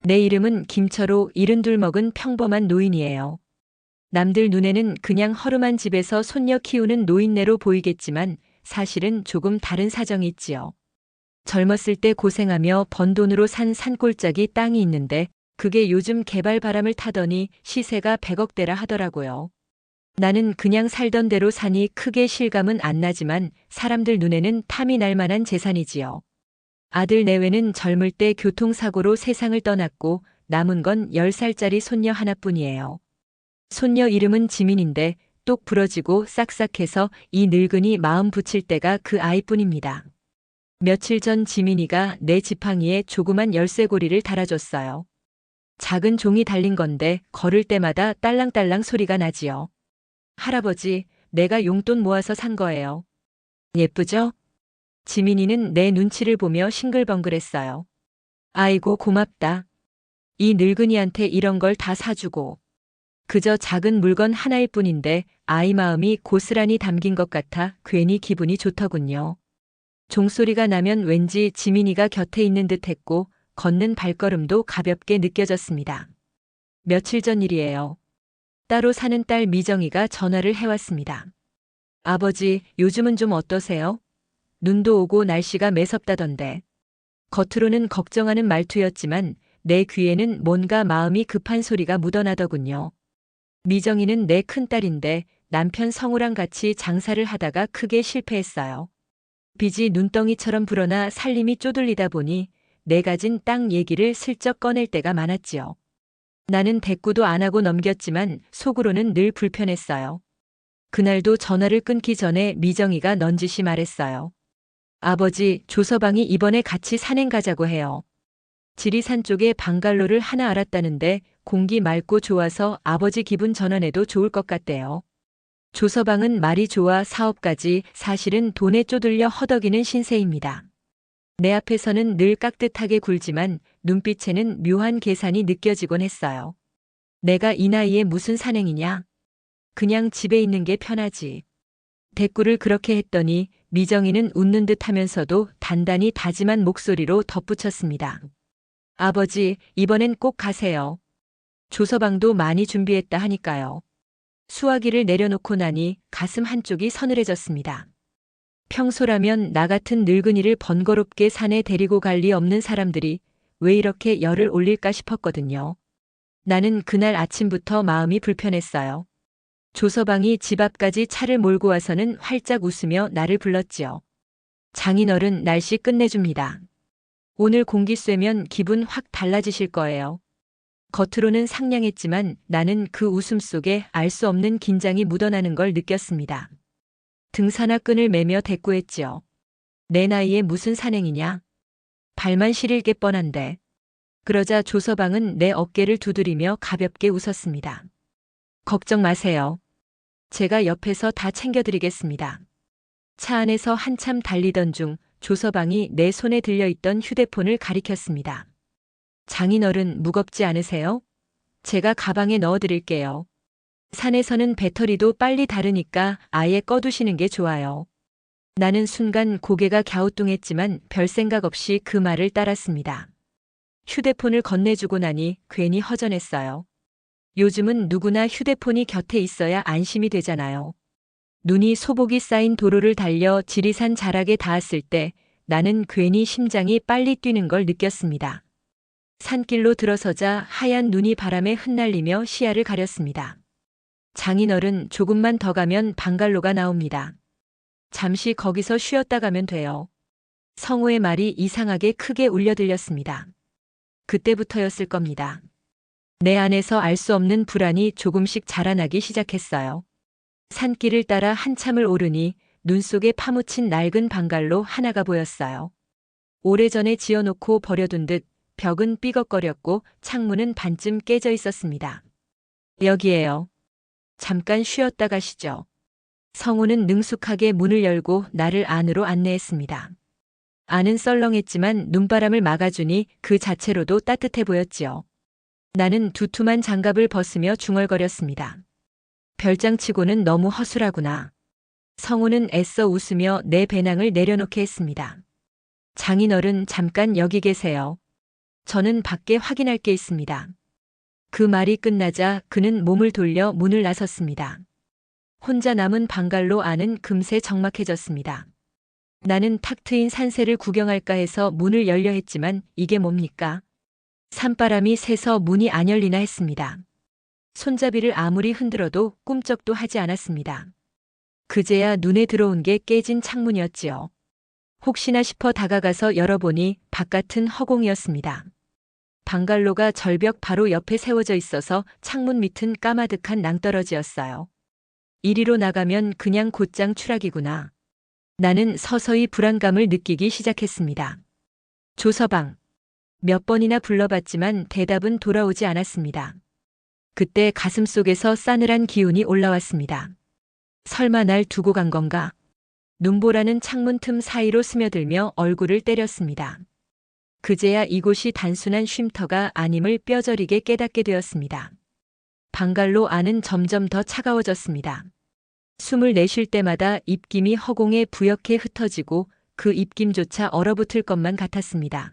내 이름은 김철호 72 먹은 평범한 노인이에요. 남들 눈에는 그냥 허름한 집에서 손녀 키우는 노인네로 보이겠지만 사실은 조금 다른 사정이 있지요. 젊었을 때 고생하며 번 돈으로 산 산골짜기 땅이 있는데 그게 요즘 개발 바람을 타더니 시세가 100억대라 하더라고요. 나는 그냥 살던 대로 사니 크게 실감은 안 나지만 사람들 눈에는 탐이 날 만한 재산이지요. 아들 내외는 젊을 때 교통사고로 세상을 떠났고 남은 건 10살짜리 손녀 하나뿐이에요. 손녀 이름은 지민인데 똑 부러지고 싹싹해서 이 늙은이 마음 붙일 때가 그 아이뿐입니다. 며칠 전 지민이가 내 지팡이에 조그만 열쇠고리를 달아줬어요. 작은 종이 달린 건데 걸을 때마다 딸랑딸랑 소리가 나지요. 할아버지, 내가 용돈 모아서 산 거예요. 예쁘죠? 지민이는 내 눈치를 보며 싱글벙글했어요. 아이고 고맙다. 이 늙은이한테 이런 걸 다 사주고. 그저 작은 물건 하나일 뿐인데 아이 마음이 고스란히 담긴 것 같아 괜히 기분이 좋더군요. 종소리가 나면 왠지 지민이가 곁에 있는 듯 했고 걷는 발걸음도 가볍게 느껴졌습니다. 며칠 전 일이에요. 따로 사는 딸 미정이가 전화를 해왔습니다. 아버지, 요즘은 좀 어떠세요? 눈도 오고 날씨가 매섭다던데. 겉으로는 걱정하는 말투였지만 내 귀에는 뭔가 마음이 급한 소리가 묻어나더군요. 미정이는 내 큰딸인데 남편 성우랑 같이 장사를 하다가 크게 실패했어요. 빚이 눈덩이처럼 불어나 살림이 쪼들리다 보니 내 가진 땅 얘기를 슬쩍 꺼낼 때가 많았지요. 나는 대꾸도 안 하고 넘겼지만 속으로는 늘 불편했어요. 그날도 전화를 끊기 전에 미정이가 넌지시 말했어요. 아버지, 조서방이 이번에 같이 산행 가자고 해요. 지리산 쪽에 방갈로를 하나 알았다는데 공기 맑고 좋아서 아버지 기분 전환해도 좋을 것 같대요. 조서방은 말이 좋아 사업까지 사실은 돈에 쪼들려 허덕이는 신세입니다. 내 앞에서는 늘 깍듯하게 굴지만 눈빛에는 묘한 계산이 느껴지곤 했어요. 내가 이 나이에 무슨 산행이냐? 그냥 집에 있는 게 편하지. 대꾸를 그렇게 했더니 미정이는 웃는 듯 하면서도 단단히 다짐한 목소리로 덧붙였습니다. 아버지, 이번엔 꼭 가세요. 조서방도 많이 준비했다 하니까요. 수화기를 내려놓고 나니 가슴 한쪽이 서늘해졌습니다. 평소라면 나 같은 늙은이를 번거롭게 산에 데리고 갈 리 없는 사람들이 왜 이렇게 열을 올릴까 싶었거든요. 나는 그날 아침부터 마음이 불편했어요. 조서방이 집 앞까지 차를 몰고 와서는 활짝 웃으며 나를 불렀지요. 장인어른 날씨 끝내줍니다. 오늘 공기 쐬면 기분 확 달라지실 거예요. 겉으로는 상냥했지만 나는 그 웃음 속에 알 수 없는 긴장이 묻어나는 걸 느꼈습니다. 등산화 끈을 매며 대꾸했지요. 내 나이에 무슨 산행이냐? 발만 시릴 게 뻔한데. 그러자 조서방은 내 어깨를 두드리며 가볍게 웃었습니다. 걱정 마세요. 제가 옆에서 다 챙겨드리겠습니다. 차 안에서 한참 달리던 중 조서방이 내 손에 들려있던 휴대폰을 가리켰습니다. 장인어른 무겁지 않으세요? 제가 가방에 넣어드릴게요. 산에서는 배터리도 빨리 닳으니까 아예 꺼두시는 게 좋아요. 나는 순간 고개가 갸우뚱했지만 별 생각 없이 그 말을 따랐습니다. 휴대폰을 건네주고 나니 괜히 허전했어요. 요즘은 누구나 휴대폰이 곁에 있어야 안심이 되잖아요. 눈이 소복이 쌓인 도로를 달려 지리산 자락에 닿았을 때 나는 괜히 심장이 빨리 뛰는 걸 느꼈습니다. 산길로 들어서자 하얀 눈이 바람에 흩날리며 시야를 가렸습니다. 장인어른 조금만 더 가면 방갈로가 나옵니다. 잠시 거기서 쉬었다 가면 돼요. 성우의 말이 이상하게 크게 울려 들렸습니다. 그때부터였을 겁니다. 내 안에서 알 수 없는 불안이 조금씩 자라나기 시작했어요. 산길을 따라 한참을 오르니 눈 속에 파묻힌 낡은 방갈로 하나가 보였어요. 오래전에 지어놓고 버려둔 듯 벽은 삐걱거렸고 창문은 반쯤 깨져 있었습니다. 여기에요. 잠깐 쉬었다 가시죠. 성우는 능숙하게 문을 열고 나를 안으로 안내했습니다. 안은 썰렁했지만 눈바람을 막아주니 그 자체로도 따뜻해 보였지요. 나는 두툼한 장갑을 벗으며 중얼거렸습니다. 별장치고는 너무 허술하구나. 성우는 애써 웃으며 내 배낭을 내려놓게 했습니다. 장인어른 잠깐 여기 계세요. 저는 밖에 확인할 게 있습니다. 그 말이 끝나자 그는 몸을 돌려 문을 나섰습니다. 혼자 남은 방갈로 안은 금세 적막해졌습니다. 나는 탁 트인 산세를 구경할까 해서 문을 열려 했지만 이게 뭡니까? 산바람이 세서 문이 안 열리나 했습니다. 손잡이를 아무리 흔들어도 꿈쩍도 하지 않았습니다. 그제야 눈에 들어온 게 깨진 창문이었지요. 혹시나 싶어 다가가서 열어보니 바깥은 허공이었습니다. 방갈로가 절벽 바로 옆에 세워져 있어서 창문 밑은 까마득한 낭떠러지였어요. 이리로 나가면 그냥 곧장 추락이구나. 나는 서서히 불안감을 느끼기 시작했습니다. 조서방. 몇 번이나 불러봤지만 대답은 돌아오지 않았습니다. 그때 가슴속에서 싸늘한 기운이 올라왔습니다. 설마 날 두고 간 건가? 눈보라는 창문 틈 사이로 스며들며 얼굴을 때렸습니다. 그제야 이곳이 단순한 쉼터가 아님을 뼈저리게 깨닫게 되었습니다. 방갈로 안은 점점 더 차가워졌습니다. 숨을 내쉴 때마다 입김이 허공에 부옇게 흩어지고 그 입김조차 얼어붙을 것만 같았습니다.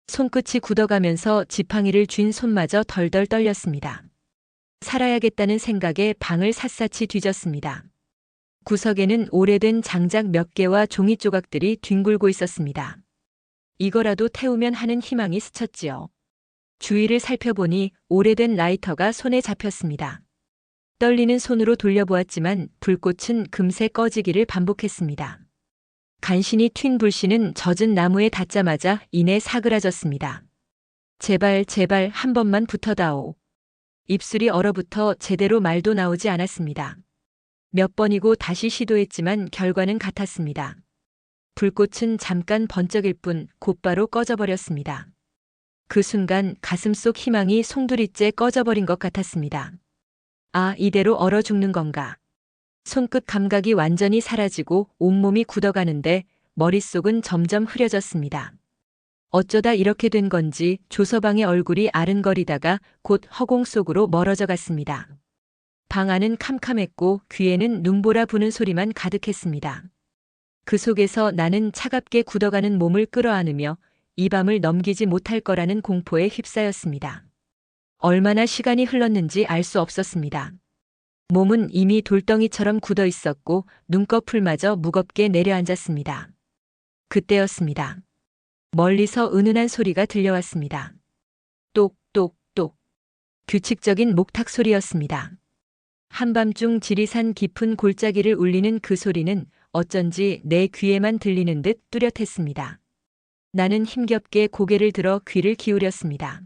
손끝이 굳어가면서 지팡이를 쥔 손마저 덜덜 떨렸습니다. 살아야겠다는 생각에 방을 샅샅이 뒤졌습니다. 구석에는 오래된 장작 몇 개와 종이 조각들이 뒹굴고 있었습니다. 이거라도 태우면 하는 희망이 스쳤지요. 주위를 살펴보니 오래된 라이터가 손에 잡혔습니다. 떨리는 손으로 돌려보았지만 불꽃은 금세 꺼지기를 반복했습니다. 간신히 튄 불씨는 젖은 나무에 닿자마자 이내 사그라졌습니다. 제발 제발 한 번만 붙어다오. 입술이 얼어붙어 제대로 말도 나오지 않았습니다. 몇 번이고 다시 시도했지만 결과는 같았습니다. 불꽃은 잠깐 번쩍일 뿐 곧바로 꺼져버렸습니다. 그 순간 가슴속 희망이 송두리째 꺼져버린 것 같았습니다. 아, 이대로 얼어 죽는 건가? 손끝 감각이 완전히 사라지고 온몸이 굳어가는데 머릿속은 점점 흐려졌습니다. 어쩌다 이렇게 된 건지 조서방의 얼굴이 아른거리다가 곧 허공 속으로 멀어져 갔습니다. 방 안은 캄캄했고 귀에는 눈보라 부는 소리만 가득했습니다. 그 속에서 나는 차갑게 굳어가는 몸을 끌어안으며 이 밤을 넘기지 못할 거라는 공포에 휩싸였습니다. 얼마나 시간이 흘렀는지 알 수 없었습니다. 몸은 이미 돌덩이처럼 굳어 있었고 눈꺼풀마저 무겁게 내려앉았습니다. 그때였습니다. 멀리서 은은한 소리가 들려왔습니다. 똑똑똑. 규칙적인 목탁 소리였습니다. 한밤중 지리산 깊은 골짜기를 울리는 그 소리는 어쩐지 내 귀에만 들리는 듯 뚜렷했습니다. 나는 힘겹게 고개를 들어 귀를 기울였습니다.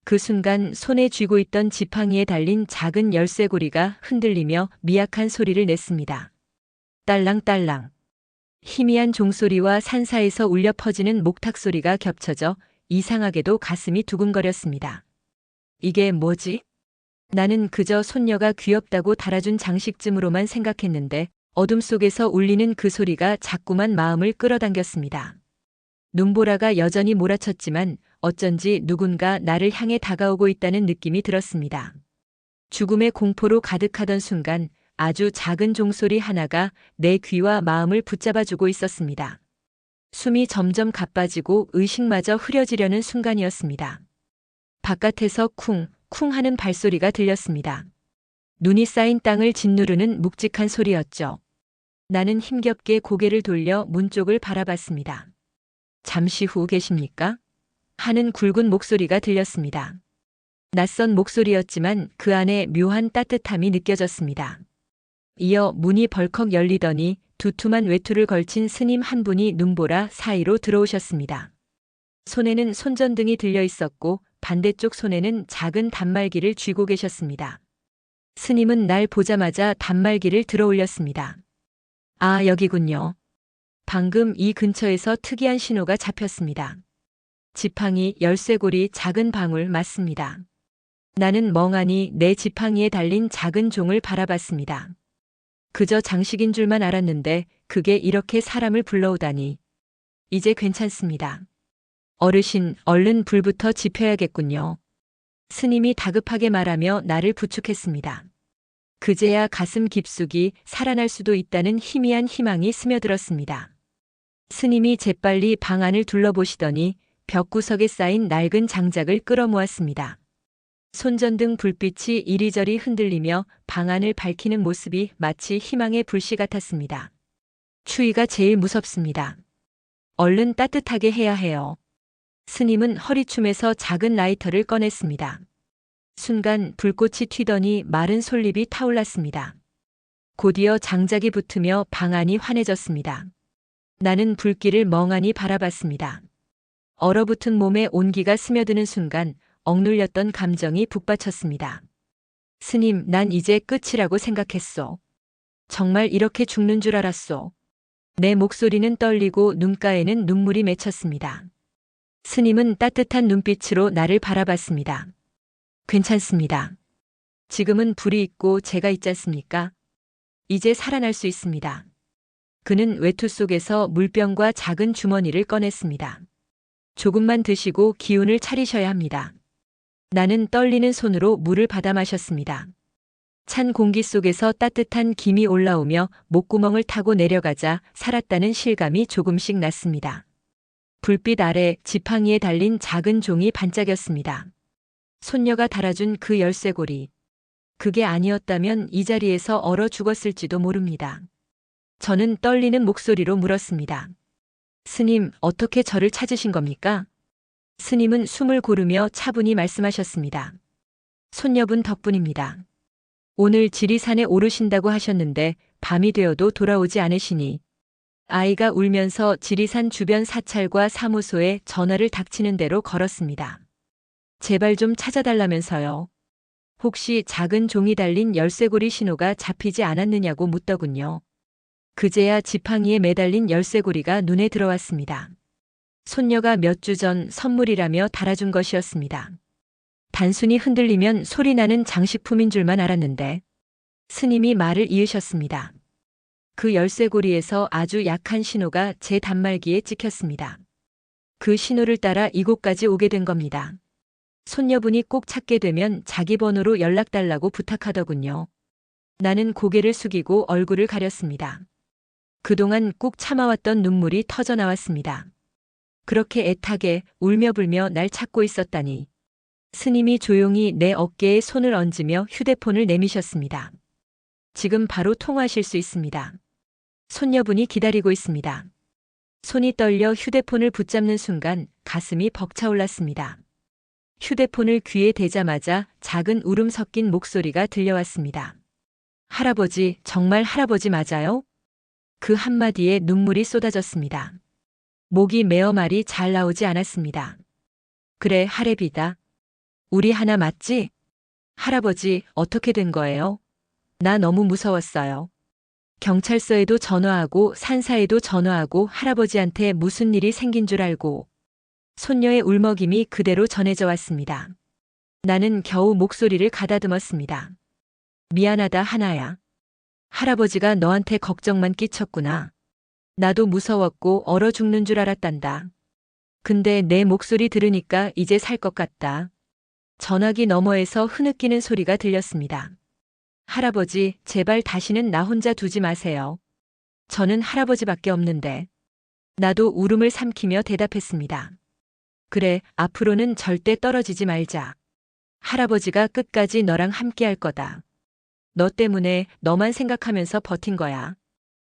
그 순간 손에 쥐고 있던 지팡이에 달린 작은 열쇠고리가 흔들리며 미약한 소리를 냈습니다. 딸랑딸랑. 희미한 종소리와 산사에서 울려 퍼지는 목탁 소리가 겹쳐져 이상하게도 가슴이 두근거렸습니다. 이게 뭐지? 나는 그저 손녀가 귀엽다고 달아준 장식쯤으로만 생각했는데 어둠 속에서 울리는 그 소리가 자꾸만 마음을 끌어당겼습니다. 눈보라가 여전히 몰아쳤지만 어쩐지 누군가 나를 향해 다가오고 있다는 느낌이 들었습니다. 죽음의 공포로 가득하던 순간 아주 작은 종소리 하나가 내 귀와 마음을 붙잡아주고 있었습니다. 숨이 점점 가빠지고 의식마저 흐려지려는 순간이었습니다. 바깥에서 쿵, 쿵 하는 발소리가 들렸습니다. 눈이 쌓인 땅을 짓누르는 묵직한 소리였죠. 나는 힘겹게 고개를 돌려 문 쪽을 바라봤습니다. 잠시 후 계십니까? 하는 굵은 목소리가 들렸습니다. 낯선 목소리였지만 그 안에 묘한 따뜻함이 느껴졌습니다. 이어 문이 벌컥 열리더니 두툼한 외투를 걸친 스님 한 분이 눈보라 사이로 들어오셨습니다. 손에는 손전등이 들려 있었고 반대쪽 손에는 작은 단말기를 쥐고 계셨습니다. 스님은 날 보자마자 단말기를 들어 올렸습니다. 아, 여기군요. 방금 이 근처에서 특이한 신호가 잡혔습니다. 지팡이, 열쇠고리, 작은 방울 맞습니다. 나는 멍하니 내 지팡이에 달린 작은 종을 바라봤습니다. 그저 장식인 줄만 알았는데 그게 이렇게 사람을 불러오다니. 이제 괜찮습니다. 어르신, 얼른 불부터 지펴야겠군요. 스님이 다급하게 말하며 나를 부축했습니다. 그제야 가슴 깊숙이 살아날 수도 있다는 희미한 희망이 스며들었습니다. 스님이 재빨리 방 안을 둘러보시더니 벽구석에 쌓인 낡은 장작을 끌어모았습니다. 손전등 불빛이 이리저리 흔들리며 방 안을 밝히는 모습이 마치 희망의 불씨 같았습니다. 추위가 제일 무섭습니다. 얼른 따뜻하게 해야 해요. 스님은 허리춤에서 작은 라이터를 꺼냈습니다. 순간 불꽃이 튀더니 마른 솔잎이 타올랐습니다. 곧이어 장작이 붙으며 방 안이 환해졌습니다. 나는 불길을 멍하니 바라봤습니다. 얼어붙은 몸에 온기가 스며드는 순간 억눌렸던 감정이 북받쳤습니다. 스님, 난 이제 끝이라고 생각했소. 정말 이렇게 죽는 줄 알았소. 내 목소리는 떨리고 눈가에는 눈물이 맺혔습니다. 스님은 따뜻한 눈빛으로 나를 바라봤습니다. 괜찮습니다. 지금은 불이 있고 제가 있지 않습니까? 이제 살아날 수 있습니다. 그는 외투 속에서 물병과 작은 주머니를 꺼냈습니다. 조금만 드시고 기운을 차리셔야 합니다. 나는 떨리는 손으로 물을 받아 마셨습니다. 찬 공기 속에서 따뜻한 김이 올라오며 목구멍을 타고 내려가자 살았다는 실감이 조금씩 났습니다. 불빛 아래 지팡이에 달린 작은 종이 반짝였습니다. 손녀가 달아준 그 열쇠고리. 그게 아니었다면 이 자리에서 얼어 죽었을지도 모릅니다. 저는 떨리는 목소리로 물었습니다. 스님, 어떻게 저를 찾으신 겁니까? 스님은 숨을 고르며 차분히 말씀하셨습니다. 손녀분 덕분입니다. 오늘 지리산에 오르신다고 하셨는데 밤이 되어도 돌아오지 않으시니 아이가 울면서 지리산 주변 사찰과 사무소에 전화를 닥치는 대로 걸었습니다. 제발 좀 찾아달라면서요. 혹시 작은 종이 달린 열쇠고리 신호가 잡히지 않았느냐고 묻더군요. 그제야 지팡이에 매달린 열쇠고리가 눈에 들어왔습니다. 손녀가 몇 주 전 선물이라며 달아준 것이었습니다. 단순히 흔들리면 소리나는 장식품인 줄만 알았는데 스님이 말을 이으셨습니다. 그 열쇠고리에서 아주 약한 신호가 제 단말기에 찍혔습니다. 그 신호를 따라 이곳까지 오게 된 겁니다. 손녀분이 꼭 찾게 되면 자기 번호로 연락달라고 부탁하더군요. 나는 고개를 숙이고 얼굴을 가렸습니다. 그동안 꾹 참아왔던 눈물이 터져 나왔습니다. 그렇게 애타게 울며 불며 날 찾고 있었다니. 스님이 조용히 내 어깨에 손을 얹으며 휴대폰을 내미셨습니다. 지금 바로 통화하실 수 있습니다. 손녀분이 기다리고 있습니다. 손이 떨려 휴대폰을 붙잡는 순간 가슴이 벅차올랐습니다. 휴대폰을 귀에 대자마자 작은 울음 섞인 목소리가 들려왔습니다. 할아버지, 정말 할아버지 맞아요? 그 한마디에 눈물이 쏟아졌습니다. 목이 메어 말이 잘 나오지 않았습니다. 그래, 할애비다. 우리 하나 맞지? 할아버지, 어떻게 된 거예요? 나 너무 무서웠어요. 경찰서에도 전화하고 산사에도 전화하고 할아버지한테 무슨 일이 생긴 줄 알고. 손녀의 울먹임이 그대로 전해져 왔습니다. 나는 겨우 목소리를 가다듬었습니다. 미안하다, 하나야. 할아버지가 너한테 걱정만 끼쳤구나. 나도 무서웠고 얼어 죽는 줄 알았단다. 근데 내 목소리 들으니까 이제 살 것 같다. 전화기 너머에서 흐느끼는 소리가 들렸습니다. 할아버지, 제발 다시는 나 혼자 두지 마세요. 저는 할아버지밖에 없는데. 나도 울음을 삼키며 대답했습니다. 그래, 앞으로는 절대 떨어지지 말자. 할아버지가 끝까지 너랑 함께 할 거다. 너 때문에 너만 생각하면서 버틴 거야.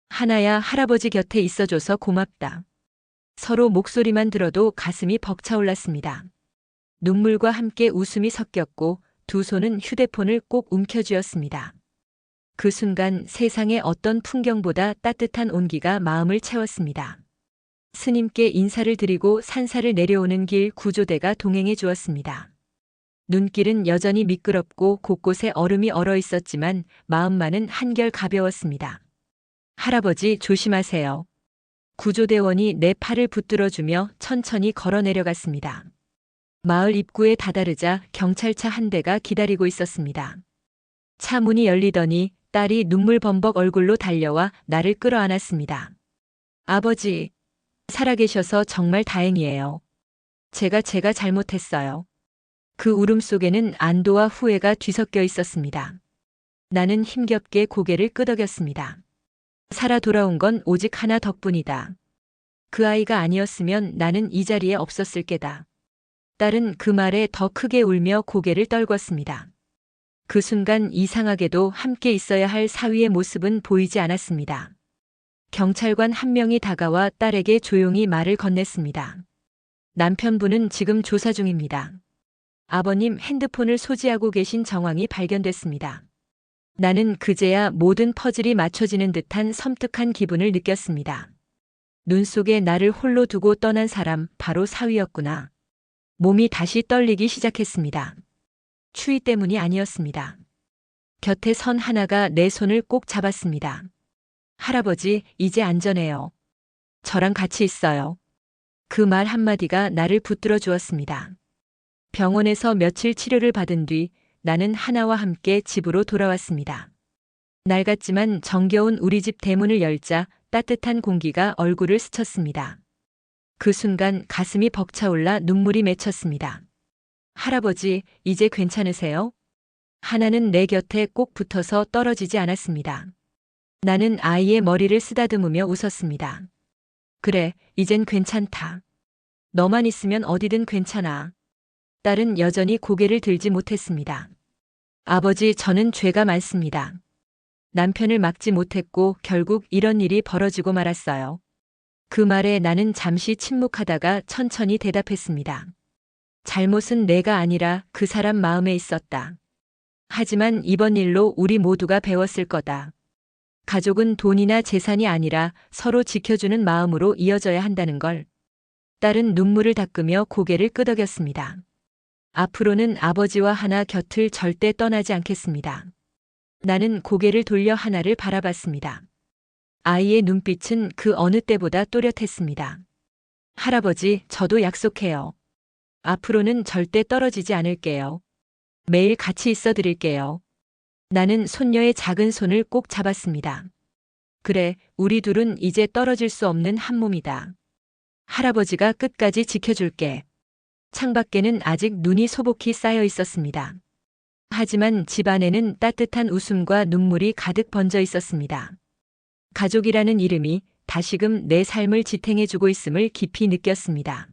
하나야, 할아버지 곁에 있어줘서 고맙다. 서로 목소리만 들어도 가슴이 벅차올랐습니다. 눈물과 함께 웃음이 섞였고 두 손은 휴대폰을 꼭 움켜쥐었습니다. 그 순간 세상의 어떤 풍경보다 따뜻한 온기가 마음을 채웠습니다. 스님께 인사를 드리고 산사를 내려오는 길 구조대가 동행해 주었습니다. 눈길은 여전히 미끄럽고 곳곳에 얼음이 얼어 있었지만 마음만은 한결 가벼웠습니다. 할아버지 조심하세요. 구조대원이 내 팔을 붙들어주며 천천히 걸어 내려갔습니다. 마을 입구에 다다르자 경찰차 한 대가 기다리고 있었습니다. 차 문이 열리더니 딸이 눈물 범벅 얼굴로 달려와 나를 끌어안았습니다. 아버지, 살아계셔서 정말 다행이에요. 제가 잘못했어요. 그 울음 속에는 안도와 후회가 뒤섞여 있었습니다. 나는 힘겹게 고개를 끄덕였습니다. 살아 돌아온 건 오직 하나 덕분이다. 그 아이가 아니었으면 나는 이 자리에 없었을 게다. 딸은 그 말에 더 크게 울며 고개를 떨궜습니다. 그 순간 이상하게도 함께 있어야 할 사위의 모습은 보이지 않았습니다. 경찰관 한 명이 다가와 딸에게 조용히 말을 건넸습니다. 남편분은 지금 조사 중입니다. 아버님 핸드폰을 소지하고 계신 정황이 발견됐습니다. 나는 그제야 모든 퍼즐이 맞춰지는 듯한 섬뜩한 기분을 느꼈습니다. 눈 속에 나를 홀로 두고 떠난 사람 바로 사위였구나. 몸이 다시 떨리기 시작했습니다. 추위 때문이 아니었습니다. 곁에 선 하나가 내 손을 꼭 잡았습니다. 할아버지, 이제 안전해요. 저랑 같이 있어요. 그 말 한마디가 나를 붙들어 주었습니다. 병원에서 며칠 치료를 받은 뒤 나는 하나와 함께 집으로 돌아왔습니다. 낡았지만 정겨운 우리 집 대문을 열자 따뜻한 공기가 얼굴을 스쳤습니다. 그 순간 가슴이 벅차올라 눈물이 맺혔습니다. 할아버지, 이제 괜찮으세요? 하나는 내 곁에 꼭 붙어서 떨어지지 않았습니다. 나는 아이의 머리를 쓰다듬으며 웃었습니다. 그래, 이젠 괜찮다. 너만 있으면 어디든 괜찮아. 딸은 여전히 고개를 들지 못했습니다. 아버지, 저는 죄가 많습니다. 남편을 막지 못했고 결국 이런 일이 벌어지고 말았어요. 그 말에 나는 잠시 침묵하다가 천천히 대답했습니다. 잘못은 내가 아니라 그 사람 마음에 있었다. 하지만 이번 일로 우리 모두가 배웠을 거다. 가족은 돈이나 재산이 아니라 서로 지켜주는 마음으로 이어져야 한다는 걸. 딸은 눈물을 닦으며 고개를 끄덕였습니다. 앞으로는 아버지와 하나 곁을 절대 떠나지 않겠습니다. 나는 고개를 돌려 하나를 바라봤습니다. 아이의 눈빛은 그 어느 때보다 또렷했습니다. 할아버지, 저도 약속해요. 앞으로는 절대 떨어지지 않을게요. 매일 같이 있어 드릴게요. 나는 손녀의 작은 손을 꼭 잡았습니다. 그래, 우리 둘은 이제 떨어질 수 없는 한 몸이다. 할아버지가 끝까지 지켜줄게. 창밖에는 아직 눈이 소복히 쌓여 있었습니다. 하지만 집 안에는 따뜻한 웃음과 눈물이 가득 번져 있었습니다. 가족이라는 이름이 다시금 내 삶을 지탱해주고 있음을 깊이 느꼈습니다.